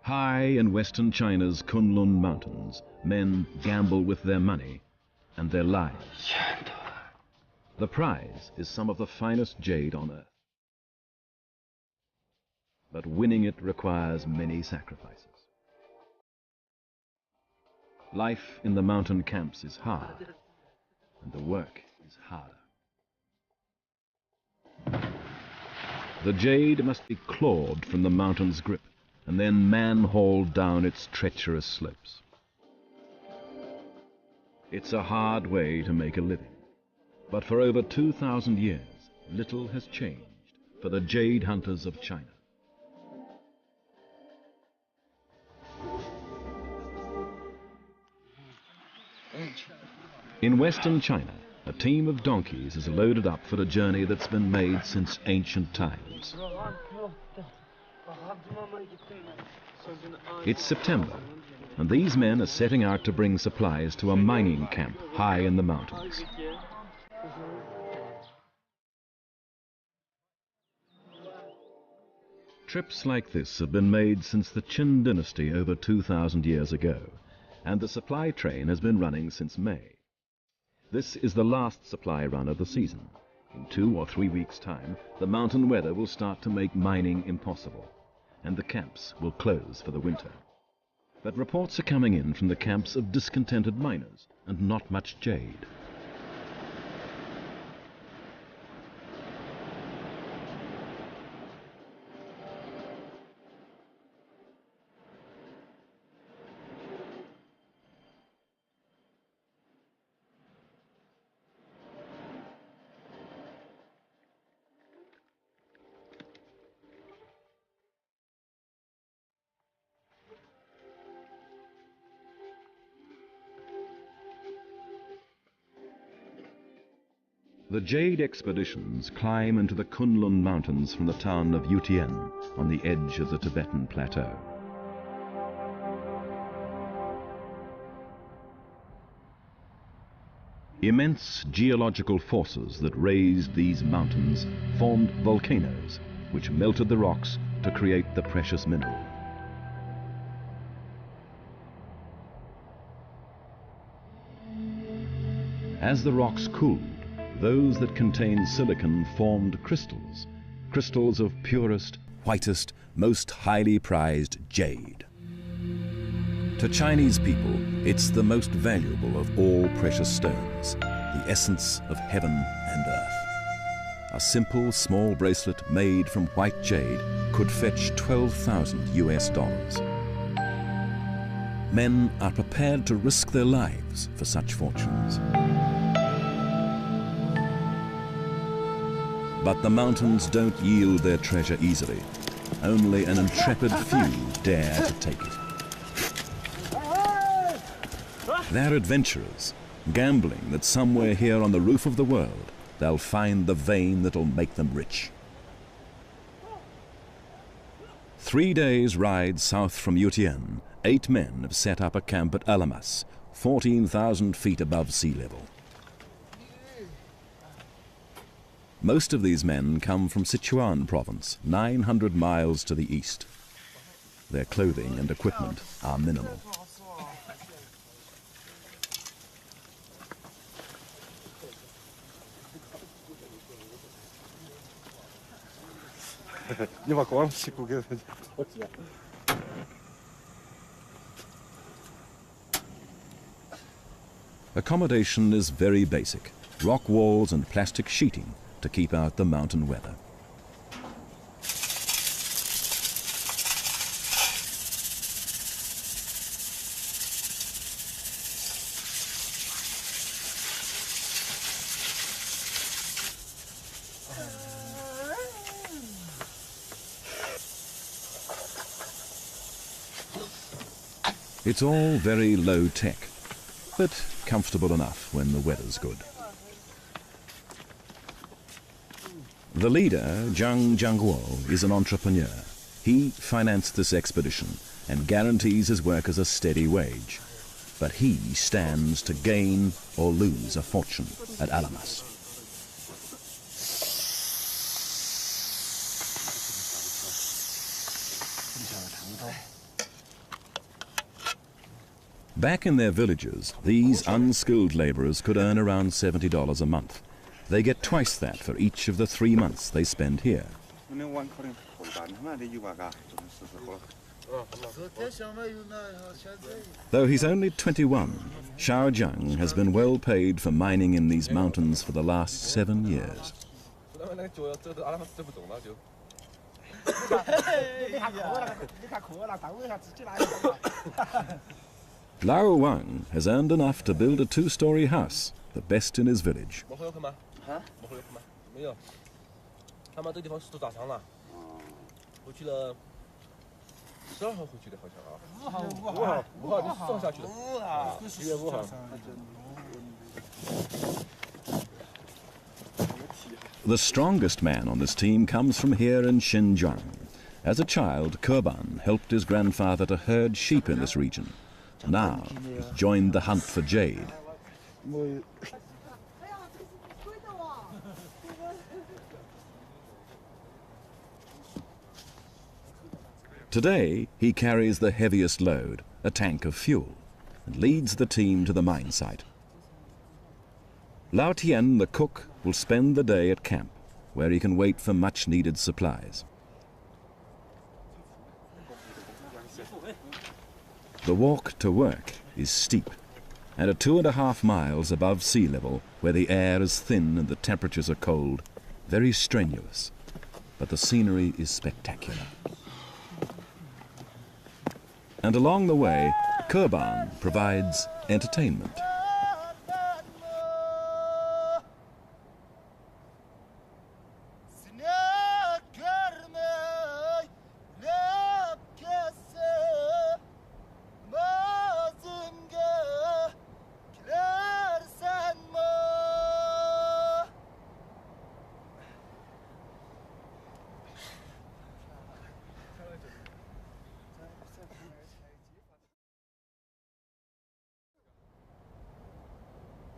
High in western China's Kunlun Mountains, men gamble with their money and their lives. The prize is some of the finest jade on earth. But winning it requires many sacrifices. Life in the mountain camps is hard, and the work is harder. The jade must be clawed from the mountain's grip, and then man-hauled down its treacherous slopes. It's a hard way to make a living, but for over 2,000 years, little has changed for the jade hunters of China. In western China, a team of donkeys is loaded up for a journey that's been made since ancient times. It's September, and these men are setting out to bring supplies to a mining camp high in the mountains. Trips like this have been made since the Qin dynasty over 2,000 years ago, and the supply train has been running since May. This is the last supply run of the season. In 2 or 3 weeks' time, the mountain weather will start to make mining impossible, and the camps will close for the winter. But reports are coming in from the camps of discontented miners and not much jade. The jade expeditions climb into the Kunlun Mountains from the town of Yutian on the edge of the Tibetan plateau. Immense geological forces that raised these mountains formed volcanoes, which melted the rocks to create the precious mineral. As the rocks cooled, those that contained silicon formed crystals, crystals of purest, whitest, most highly prized jade. To Chinese people, it's the most valuable of all precious stones, the essence of heaven and earth. A simple, small bracelet made from white jade could fetch $12,000 US. Men are prepared to risk their lives for such fortunes. But the mountains don't yield their treasure easily. Only an intrepid few dare to take it. They're adventurers, gambling that somewhere here on the roof of the world, they'll find the vein that'll make them rich. 3 days' ride south from Yutian, 8 men have set up a camp at Alamas, 14,000 feet above sea level. Most of these men come from Sichuan province, 900 miles to the east. Their clothing and equipment are minimal. Accommodation is very basic, rock walls and plastic sheeting to keep out the mountain weather. It's all very low tech, but comfortable enough when the weather's good. The leader, Zhang Jiangguo, is an entrepreneur. He financed this expedition and guarantees his workers a steady wage. But he stands to gain or lose a fortune at Alamas. Back in their villages, these unskilled labourers could earn around $70 a month. They get twice that for each of the 3 months they spend here. Though he's only 21, Xiao Jiang has been well paid for mining in these mountains for the last 7 years. Lao Wang has earned enough to build a 2-story house, the best in his village. The strongest man on this team comes from here in Xinjiang. As a child, Keban helped his grandfather to herd sheep in this region. Now, he's joined the hunt for Jade. Today, he carries the heaviest load, a tank of fuel, and leads the team to the mine site. Lao Tian, the cook, will spend the day at camp, where he can wait for much-needed supplies. The walk to work is steep, and at 2.5 miles above sea level, where the air is thin and the temperatures are cold, very strenuous. But the scenery is spectacular. And along the way, Keban provides entertainment.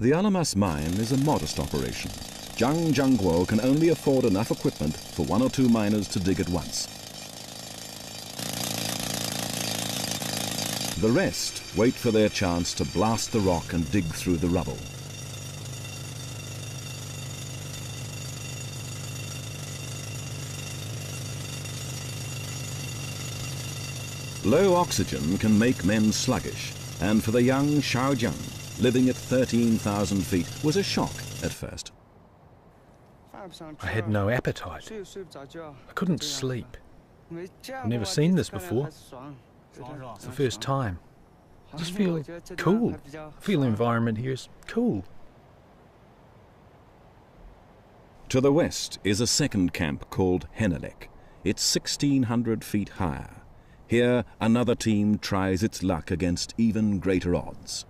The Alamas mine is a modest operation. Zhang Jiangguo can only afford enough equipment for 1 or 2 miners to dig at once. The rest wait for their chance to blast the rock and dig through the rubble. Low oxygen can make men sluggish, and for the young Xiao Jiang, living at 13,000 feet was a shock at first. I had no appetite. I couldn't sleep. I've never seen this before. It's the first time. I just feel cool. I feel the environment here is cool. To the west is a second camp called Henelek. It's 1,600 feet higher. Here, another team tries its luck against even greater odds.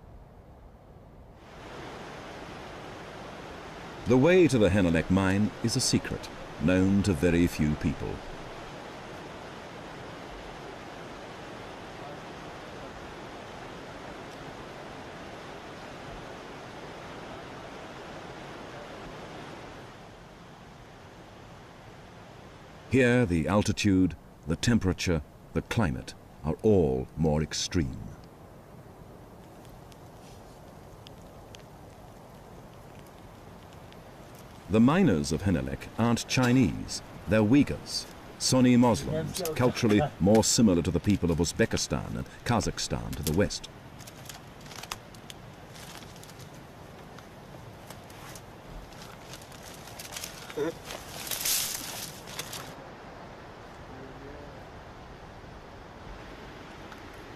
The way to the Henelek mine is a secret, known to very few people. Here, the altitude, the temperature, the climate are all more extreme. The miners of Henelek aren't Chinese, they're Uyghurs, Sunni Muslims, culturally more similar to the people of Uzbekistan and Kazakhstan to the west.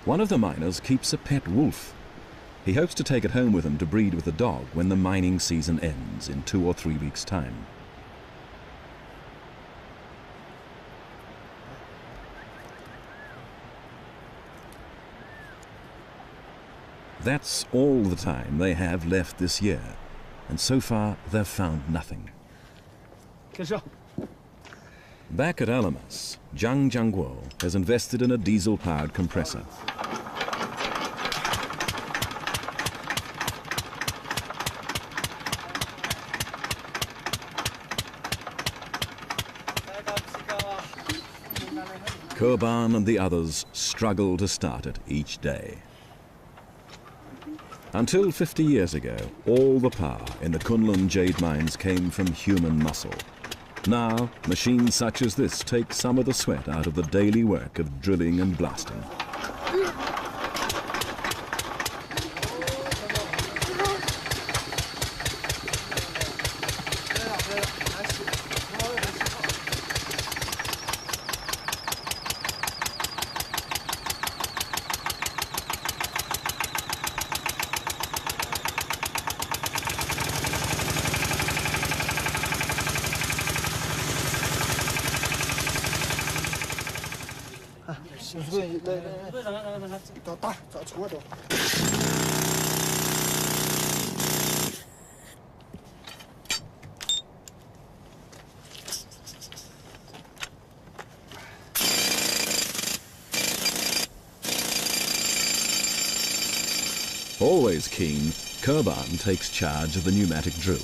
One of the miners keeps a pet wolf. He hopes to take it home with him to breed with the dog when the mining season ends in 2 or 3 weeks' time. That's all the time they have left this year, and so far they've found nothing. Back at Alamas, Zhang Jiangguo has invested in a diesel-powered compressor. Keban and the others struggle to start it each day. Until 50 years ago, all the power in the Kunlun jade mines came from human muscle. Now, machines such as this take some of the sweat out of the daily work of drilling and blasting. Always keen, Kurban takes charge of the pneumatic drill.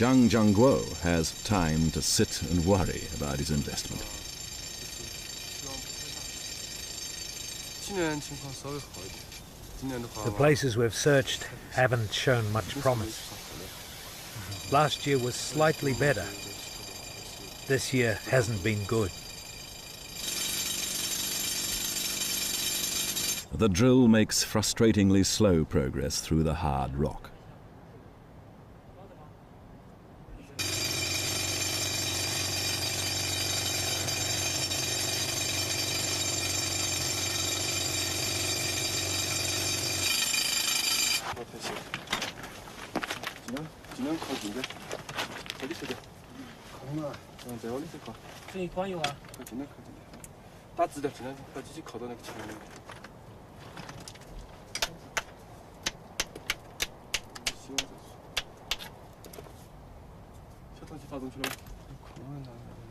Zhang Jiangguo has time to sit and worry about his investment. The places we've searched haven't shown much promise. Last year was slightly better. This year hasn't been good. The drill makes frustratingly slow progress through the hard rock.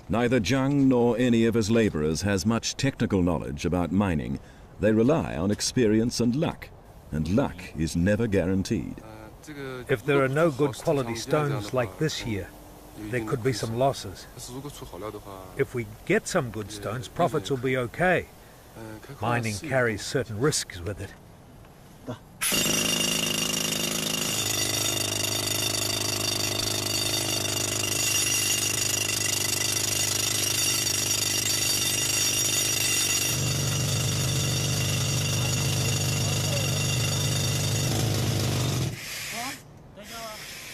Neither Zhang nor any of his laborers has much technical knowledge about mining. They rely on experience and luck is never guaranteed. If there are no good quality stones like this year, there could be some losses. If we get some good stones, profits will be okay. Mining carries certain risks with it.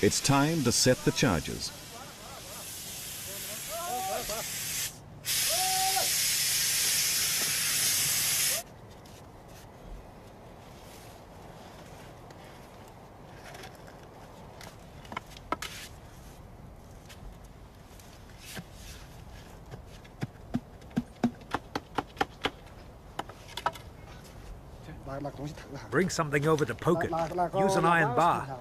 It's time to set the charges. Bring something over to poke it. Use an iron bar.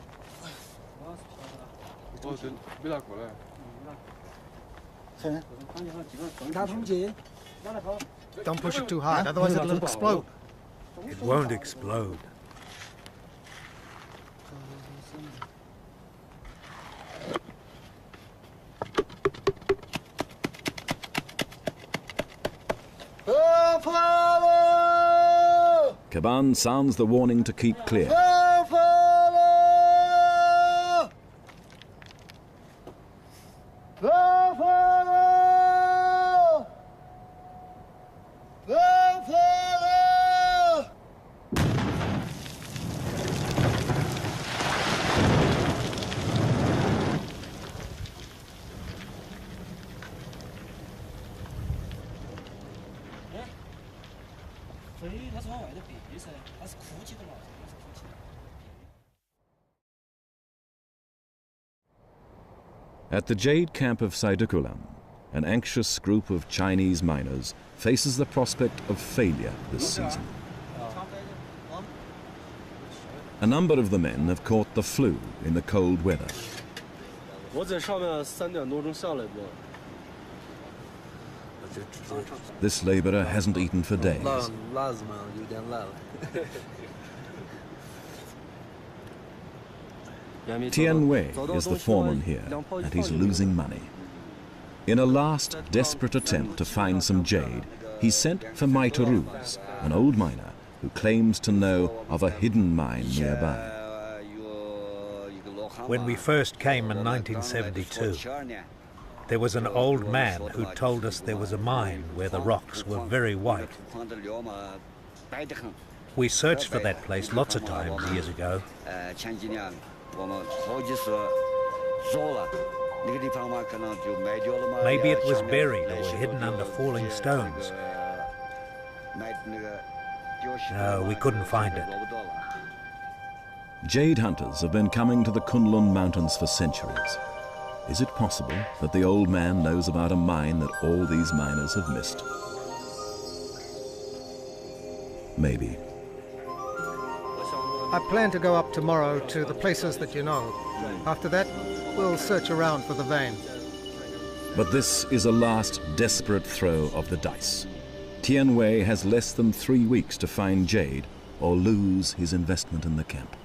Don't push it too hard, otherwise it'll explode. It won't explode. Kaban sounds the warning to keep clear. At the Jade camp of Saidukulam, an anxious group of Chinese miners faces the prospect of failure this season. A number of the men have caught the flu in the cold weather. This laborer hasn't eaten for days. Tian Wei is the foreman here, and he's losing money. In a last desperate attempt to find some jade, he sent for Mai Taruz, an old miner who claims to know of a hidden mine nearby. When we first came in 1972, there was an old man who told us there was a mine where the rocks were very white. We searched for that place lots of times years ago. Maybe it was buried or hidden under falling stones. No, we couldn't find it. Jade hunters have been coming to the Kunlun Mountains for centuries. Is it possible that the old man knows about a mine that all these miners have missed? Maybe. I plan to go up tomorrow to the places that you know. After that, we'll search around for the vein. But this is a last desperate throw of the dice. Tian Wei has less than 3 weeks to find Jade or lose his investment in the camp.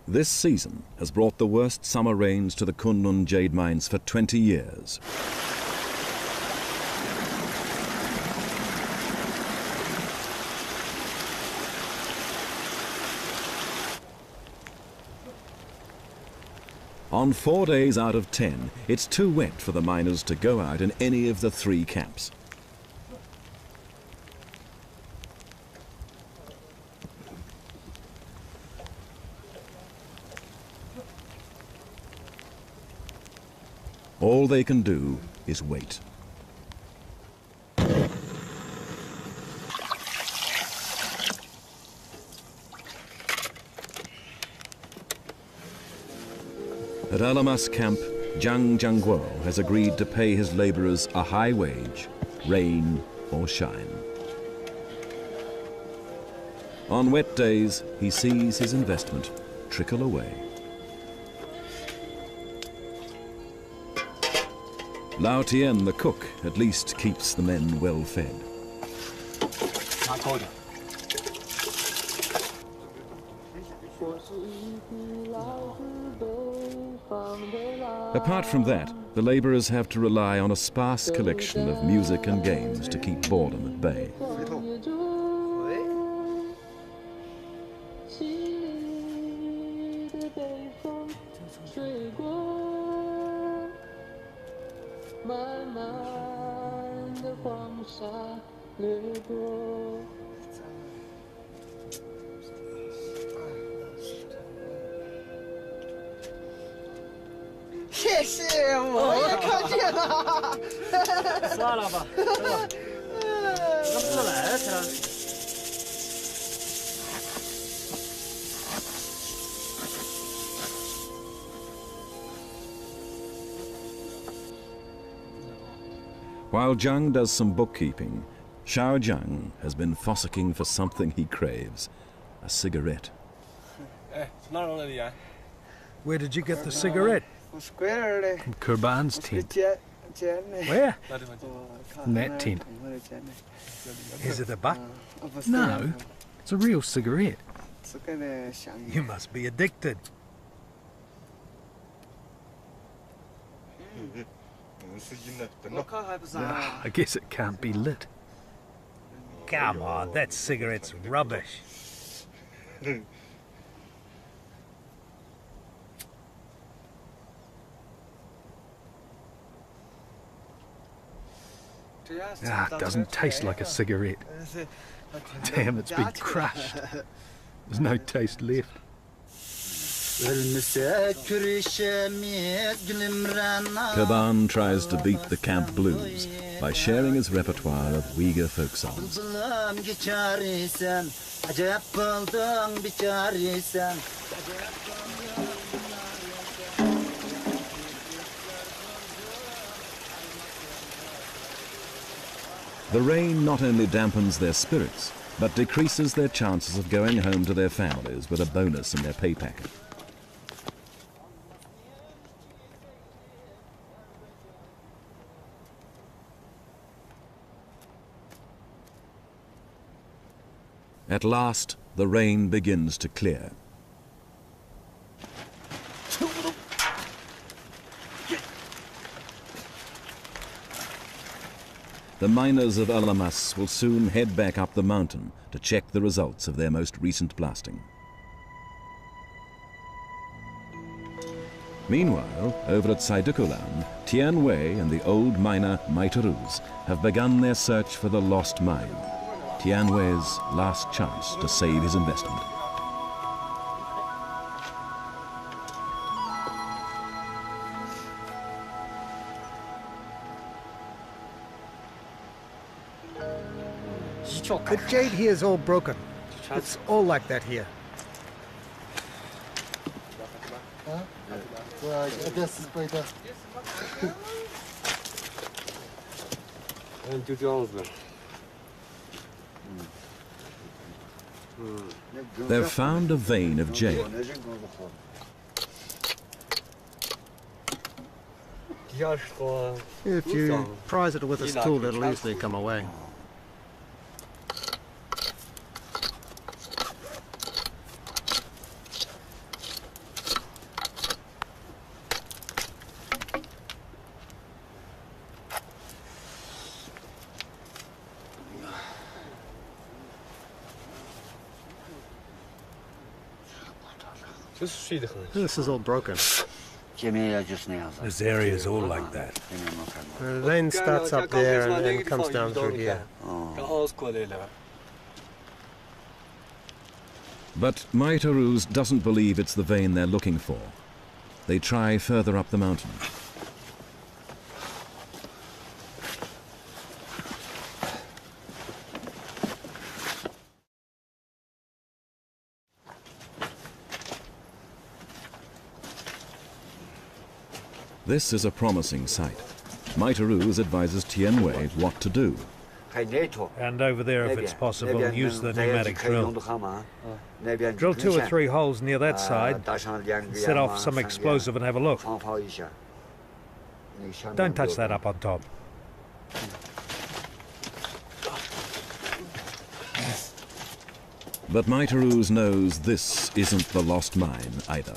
This season has brought the worst summer rains to the Kunlun jade mines for 20 years. On 4 days out of 10, it's too wet for the miners to go out in any of the 3 camps. All they can do is wait. At Alamas camp, Zhang Jiangguo has agreed to pay his laborers a high wage, rain or shine. On wet days, he sees his investment trickle away. Lao Tian, the cook, at least keeps the men well fed. Apart from that, the laborers have to rely on a sparse collection of music and games to keep boredom at bay. While Zhang does some bookkeeping, Xiao Zhang has been fossicking for something he craves, a cigarette. Where did you get the cigarette? From Kurban's tent. Where? In that tent. Is it a buck? No, it's a real cigarette. You must be addicted. I guess it can't be lit. Come on, that cigarette's rubbish. Ah, it doesn't taste like a cigarette. Damn, it's been crushed. There's no taste left. Kurban tries to beat the camp blues by sharing his repertoire of Uyghur folk songs. The rain not only dampens their spirits, but decreases their chances of going home to their families with a bonus in their pay packet. At last, the rain begins to clear. the miners of Alamas will soon head back up the mountain to check the results of their most recent blasting. Meanwhile, over at Saidukulan, Tian Wei and the old miner Maitaruz have begun their search for the lost mine, Tian Wei's last chance to save his investment. The jade here is all broken. It's all like that here. They've found a vein of jade. If you prise it with a stool, it'll easily come away. This is all broken. This area is all like that. The vein starts up there and then comes down through here. But Maitaruz doesn't believe it's the vein they're looking for. They try further up the mountain. This is a promising site. Maitaruz advises Tian Wei what to do. And over there, if it's possible, use the pneumatic drill. Drill 2 or 3 holes near that side, set off some explosive and have a look. Don't touch that up on top. But Maitaruz knows this isn't the lost mine either.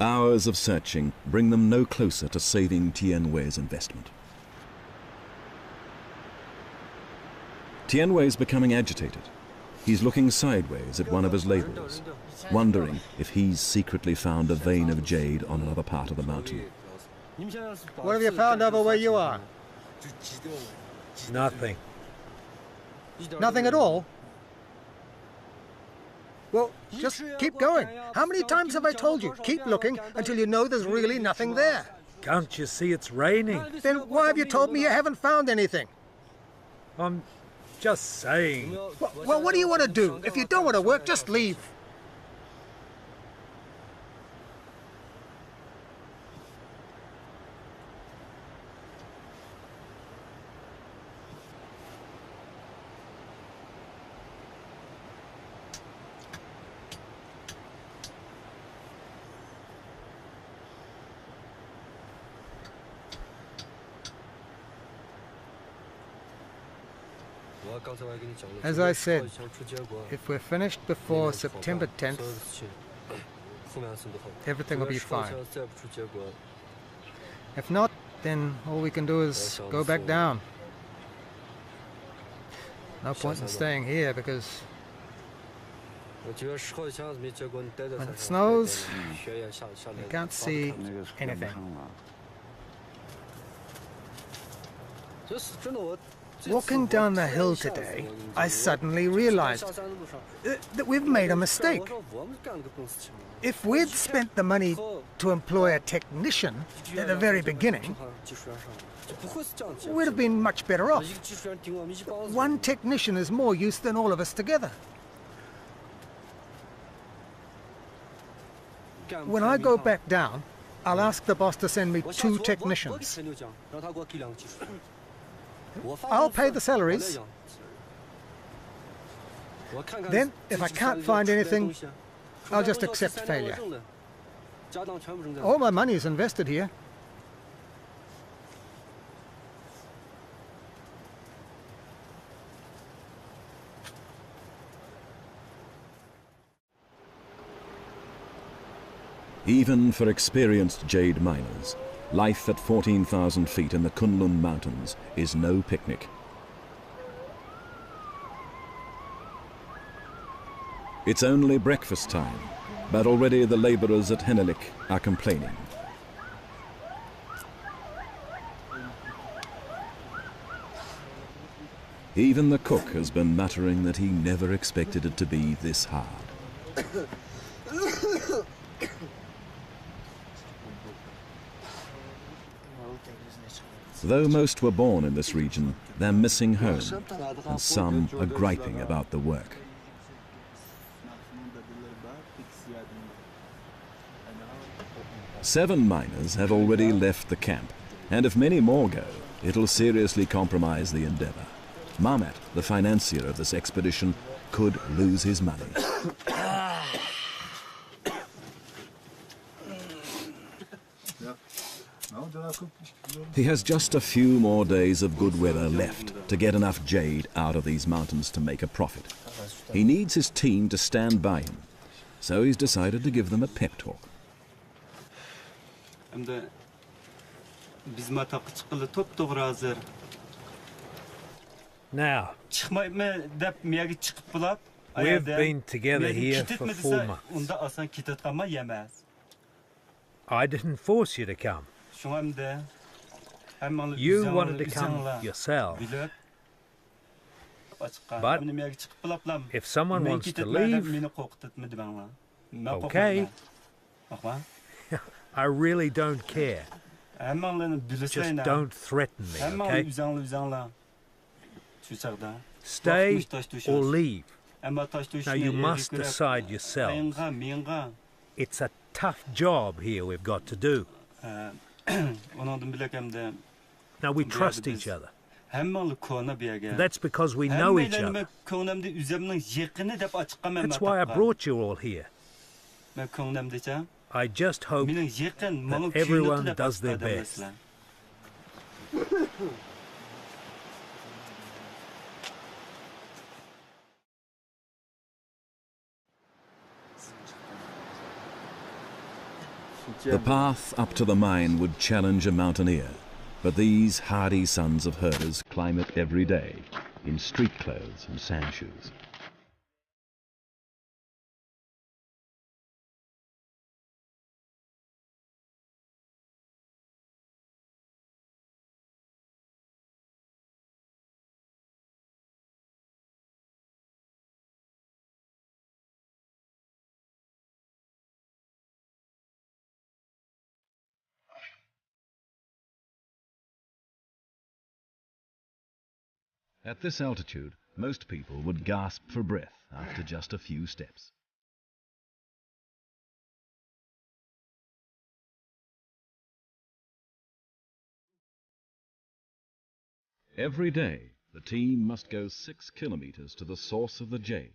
Hours of searching bring them no closer to saving Tian Wei's investment. Tian Wei's becoming agitated. He's looking sideways at one of his laborers, wondering if he's secretly found a vein of jade on another part of the mountain. What have you found over where you are? Nothing. Nothing at all? Well, just keep going. How many times have I told you? Keep looking until you know there's really nothing there. Can't you see it's raining? Then why have you told me you haven't found anything? I'm just saying. Well, what do you want to do? If you don't want to work, just leave. As I said, if we're finished before September 10th, everything will be fine. If not, then all we can do is go back down. No point in staying here because when it snows, you can't see anything. Walking down the hill today, I suddenly realized that we've made a mistake. If we'd spent the money to employ a technician at the very beginning, we'd have been much better off. One technician is more use than all of us together. When I go back down, I'll ask the boss to send me 2 technicians. I'll pay the salaries. Then, if I can't find anything, I'll just accept failure. All my money is invested here. Even for experienced jade miners, Life at 14,000 feet in the Kunlun Mountains is no picnic. It's only breakfast time, but already the labourers at Hennelik are complaining. Even the cook has been muttering that he never expected it to be this hard. Though most were born in this region, they're missing home, and some are griping about the work. Seven miners have already left the camp, and if many more go, it'll seriously compromise the endeavour. Mahmet, the financier of this expedition, could lose his money. He has just a few more days of good weather left to get enough jade out of these mountains to make a profit. He needs his team to stand by him, so he's decided to give them a pep talk. Now, we've been together here for 4 months. I didn't force you to come. You wanted to come yourself. But if someone wants to leave, okay. I really don't care. Just don't threaten me, okay? Stay or leave. Now you must decide yourselves. It's a tough job here we've got to do. Now we trust each other. That's because we know each other. That's why I brought you all here. I just hope that everyone does their best. The path up to the mine would challenge a mountaineer, but these hardy sons of herders climb it every day in street clothes and sand shoes. At this altitude, most people would gasp for breath after just a few steps. Every day, the team must go 6 kilometers to the source of the Jade.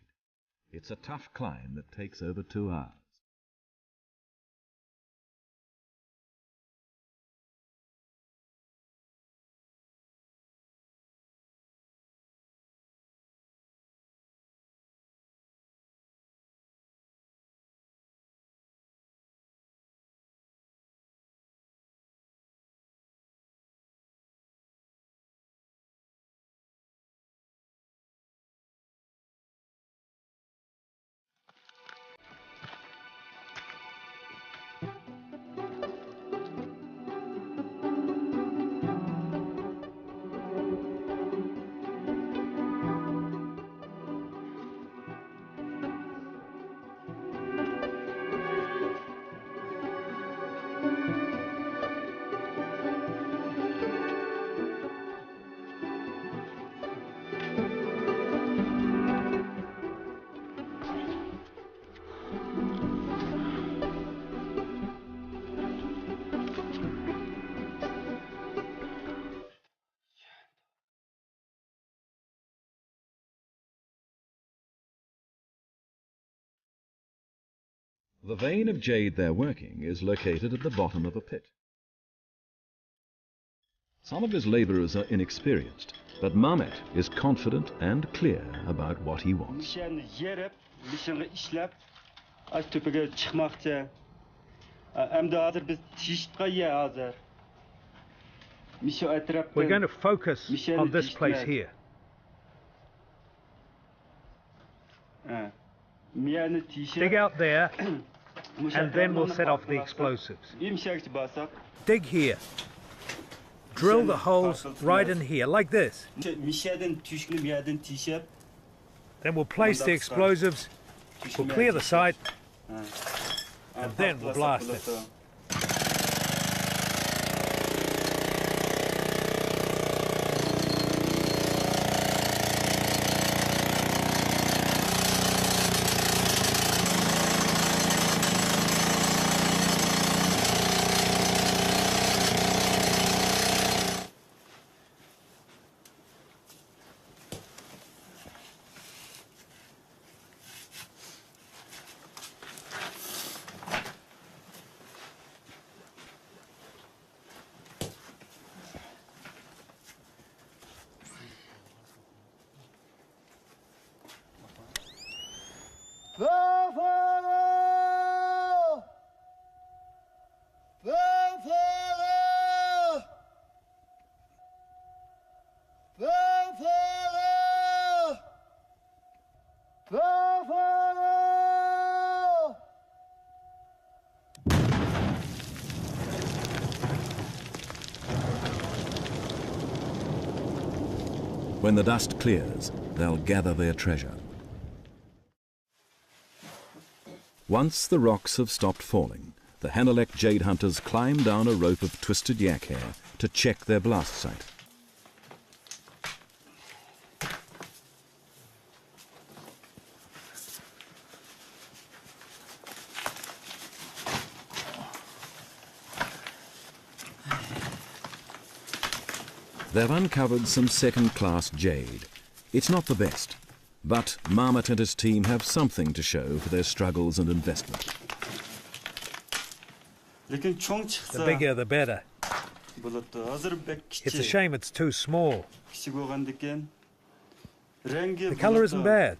It's a tough climb that takes over 2 hours. The vein of jade they're working is located at the bottom of a pit. Some of his labourers are inexperienced, but Mahmet is confident and clear about what he wants. We're going to focus on this place here. Dig out there, and then we'll set off the explosives. Dig here. Drill the holes right in here, like this. Then we'll place the explosives, we'll clear the site, and then we'll blast it. When the dust clears, they'll gather their treasure. Once the rocks have stopped falling, the Hanalek jade hunters climb down a rope of twisted yak hair to check their blast site. They've uncovered some second-class jade. It's not the best, but Marmot and his team have something to show for their struggles and investment. The bigger the better. It's a shame it's too small. The colour isn't bad.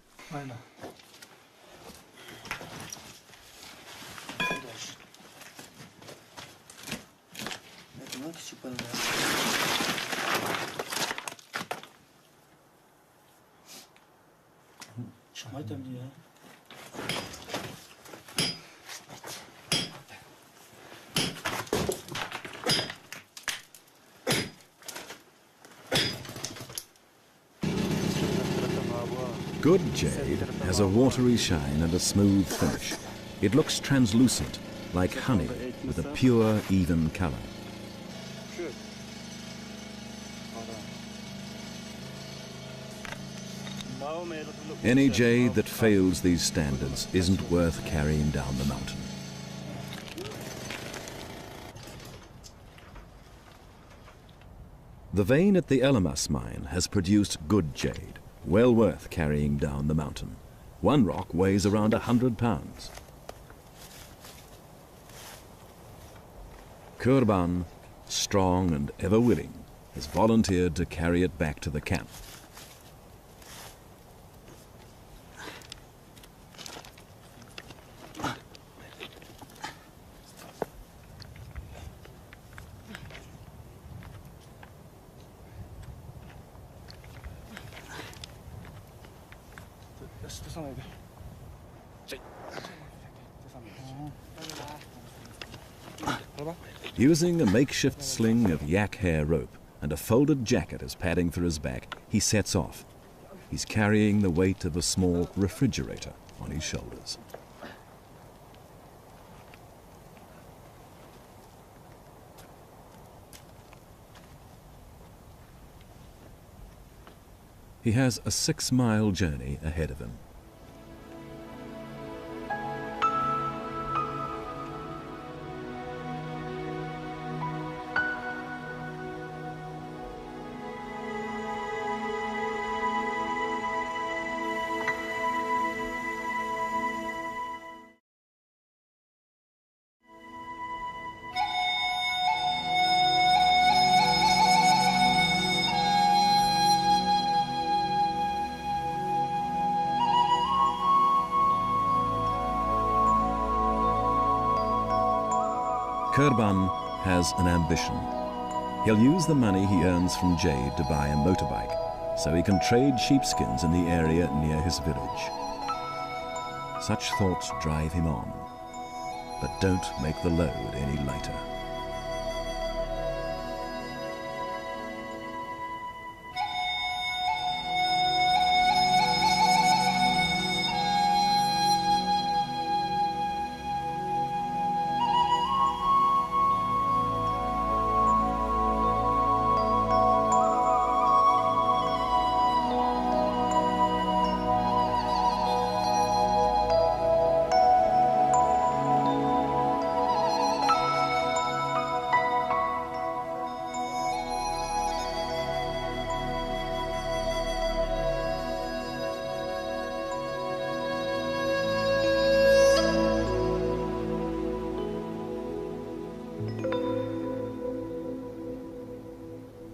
Good jade has a watery shine and a smooth finish. It looks translucent, like honey, with a pure, even colour. Any jade that fails these standards isn't worth carrying down the mountain. The vein at the Elamas mine has produced good jade, well worth carrying down the mountain. One rock weighs around 100 pounds. Kurban, strong and ever willing, has volunteered to carry it back to the camp. Using a makeshift sling of yak hair rope and a folded jacket as padding for his back, he sets off. He's carrying the weight of a small refrigerator on his shoulders. He has a 6-mile journey ahead of him. Kurban has an ambition. He'll use the money he earns from Jade to buy a motorbike, so he can trade sheepskins in the area near his village. Such thoughts drive him on, but don't make the load any lighter.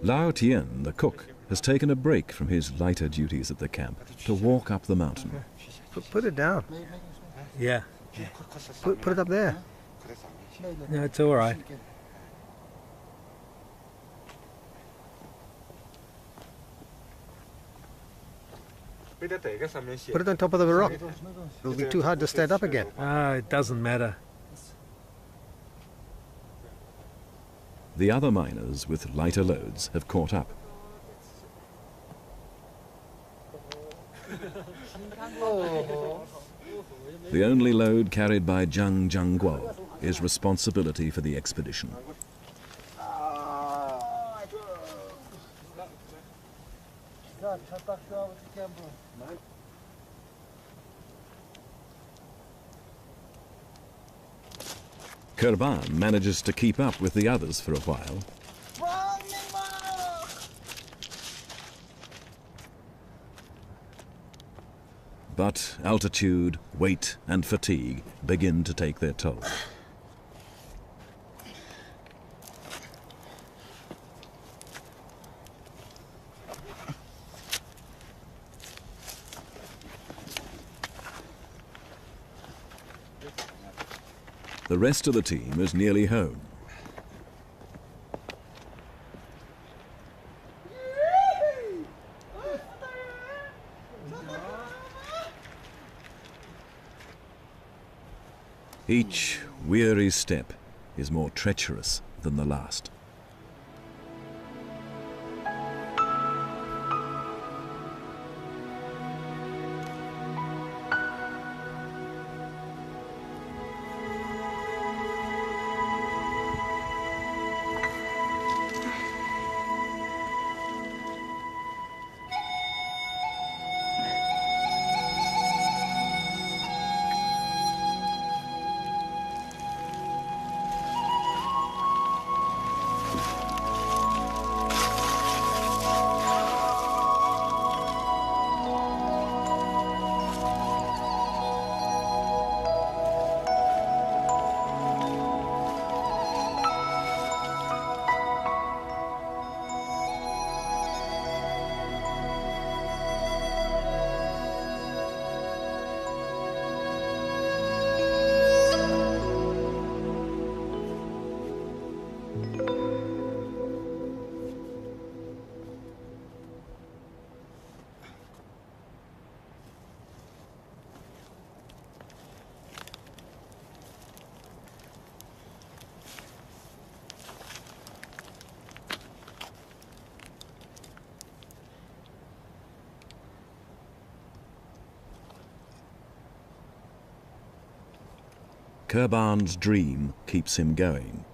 Lao Tien, the cook, has taken a break from his lighter duties at the camp to walk up the mountain. Put it down. Yeah. Put it up there. No, it's all right. Put it on top of the rock. It'll be too hard to stand up again. Ah, it doesn't matter. The other miners with lighter loads have caught up. The only load carried by Zhang Jiangguo is responsibility for the expedition. Kurban manages to keep up with the others for a while. But altitude, weight and fatigue begin to take their toll. The rest of the team is nearly home. Each weary step is more treacherous than the last. Kurban's dream keeps him going.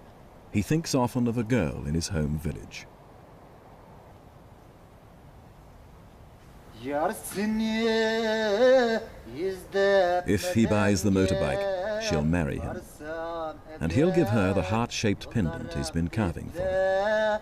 He thinks often of a girl in his home village. If he buys the motorbike, she'll marry him. And he'll give her the heart-shaped pendant he's been carving for her.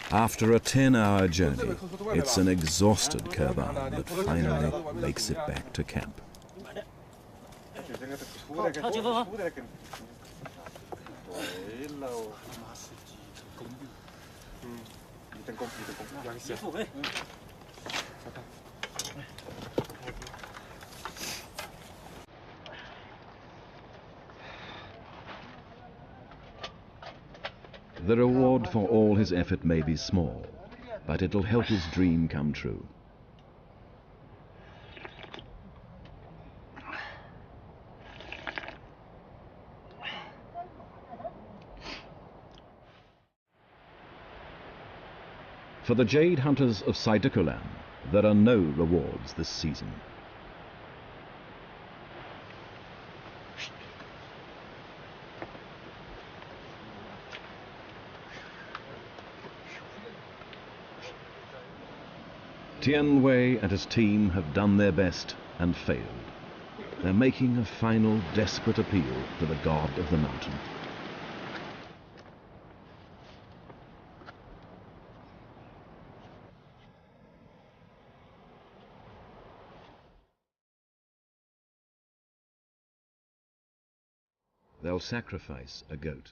After a 10-hour journey, it's an exhausted Kurban that finally makes it back to camp. The reward for all his effort may be small, but it'll help his dream come true. For the jade hunters of Saidikulam, there are no rewards this season. Tian Wei and his team have done their best and failed. They're making a final desperate appeal to the god of the mountain. They'll sacrifice a goat.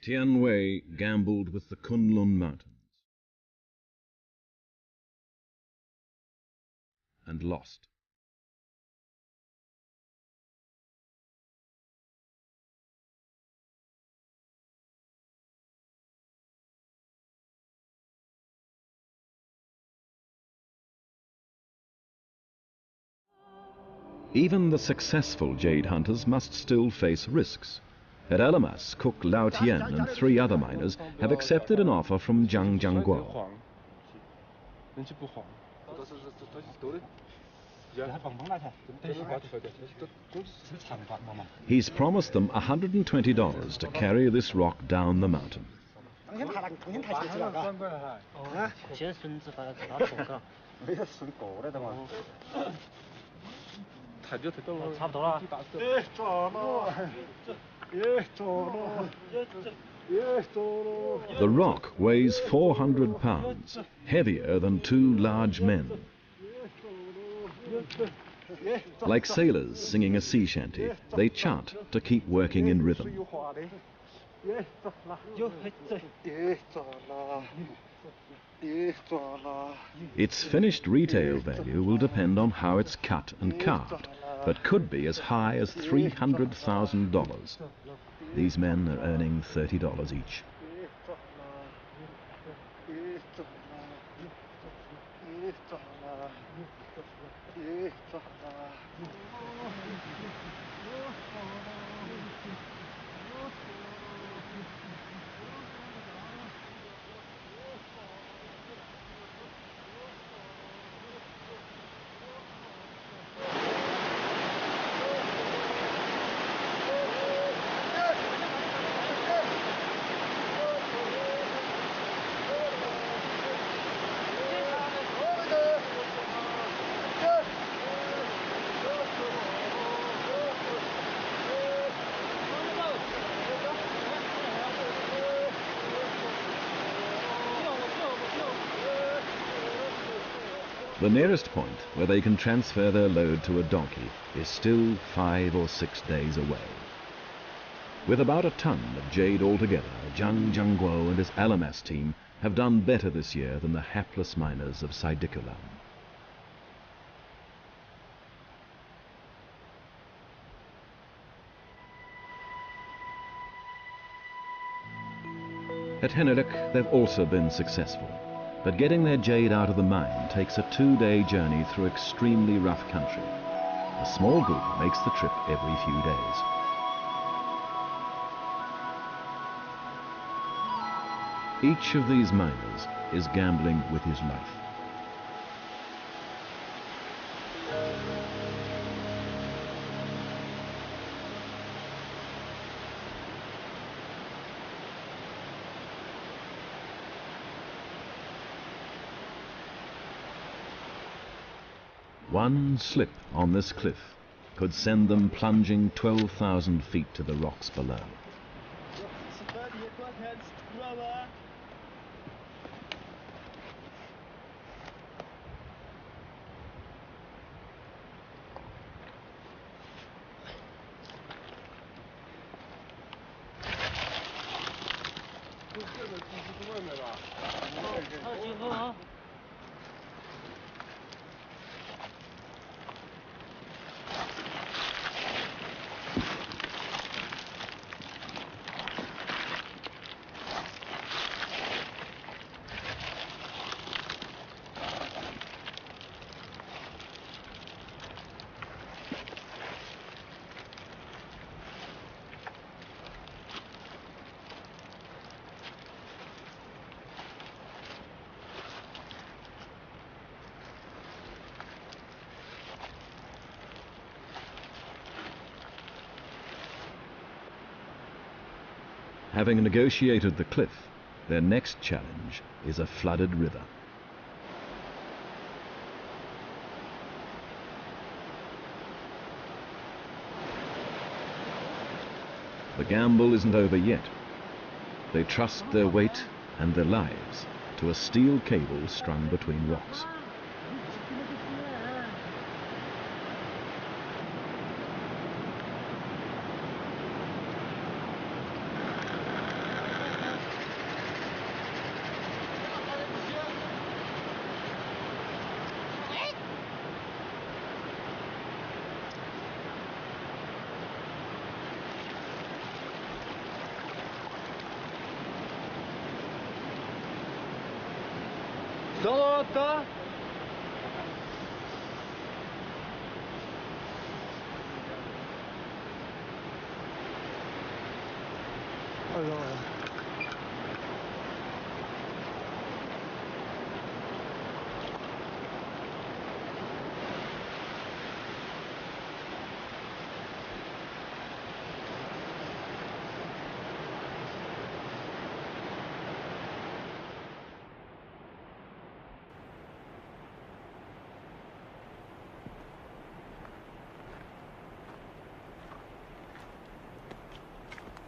Tian Wei gambled with the Kunlun Mountains and lost. Even the successful jade hunters must still face risks. At Alamas, cook Lao Tian and 3 other miners have accepted an offer from Zhang Jiangguo. He's promised them $120 to carry this rock down the mountain. The rock weighs 400 pounds, heavier than 2 large men. Like sailors singing a sea shanty, they chant to keep working in rhythm. Its finished retail value will depend on how it's cut and carved, but could be as high as $300,000. These men are earning $30 each. The nearest point where they can transfer their load to a donkey is still 5 or 6 days away. With about a ton of jade altogether, Zhang Jiangguo and his Alamas team have done better this year than the hapless miners of Saidikulam. At Henelek, they've also been successful. But getting their jade out of the mine takes a 2-day journey through extremely rough country. A small group makes the trip every few days. Each of these miners is gambling with his life. One slip on this cliff could send them plunging 12,000 feet to the rocks below. Having negotiated the cliff, their next challenge is a flooded river. The gamble isn't over yet. They trust their weight and their lives to a steel cable strung between rocks.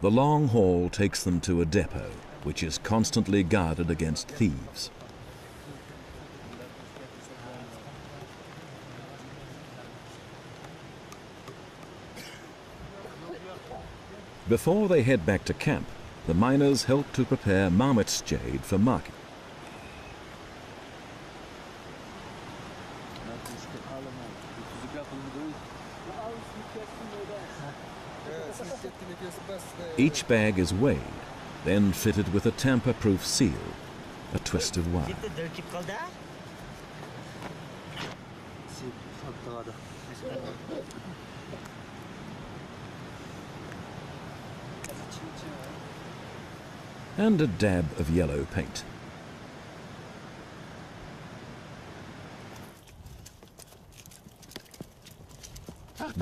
The long haul takes them to a depot, which is constantly guarded against thieves. Before they head back to camp, the miners help to prepare Marmot's jade for market. Each bag is weighed, then fitted with a tamper-proof seal, a twist of wire. And a dab of yellow paint.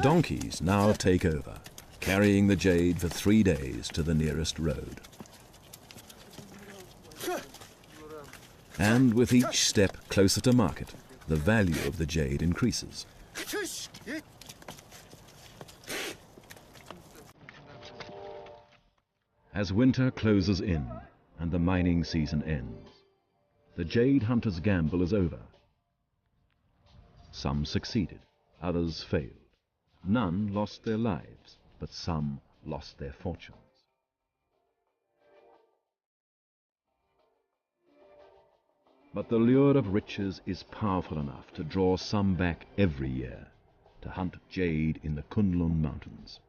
Donkeys now take over, carrying the jade for 3 days to the nearest road. And with each step closer to market, the value of the jade increases. As winter closes in and the mining season ends, the jade hunter's gamble is over. Some succeeded, others failed. None lost their lives, but some lost their fortunes. But the lure of riches is powerful enough to draw some back every year to hunt jade in the Kunlun Mountains.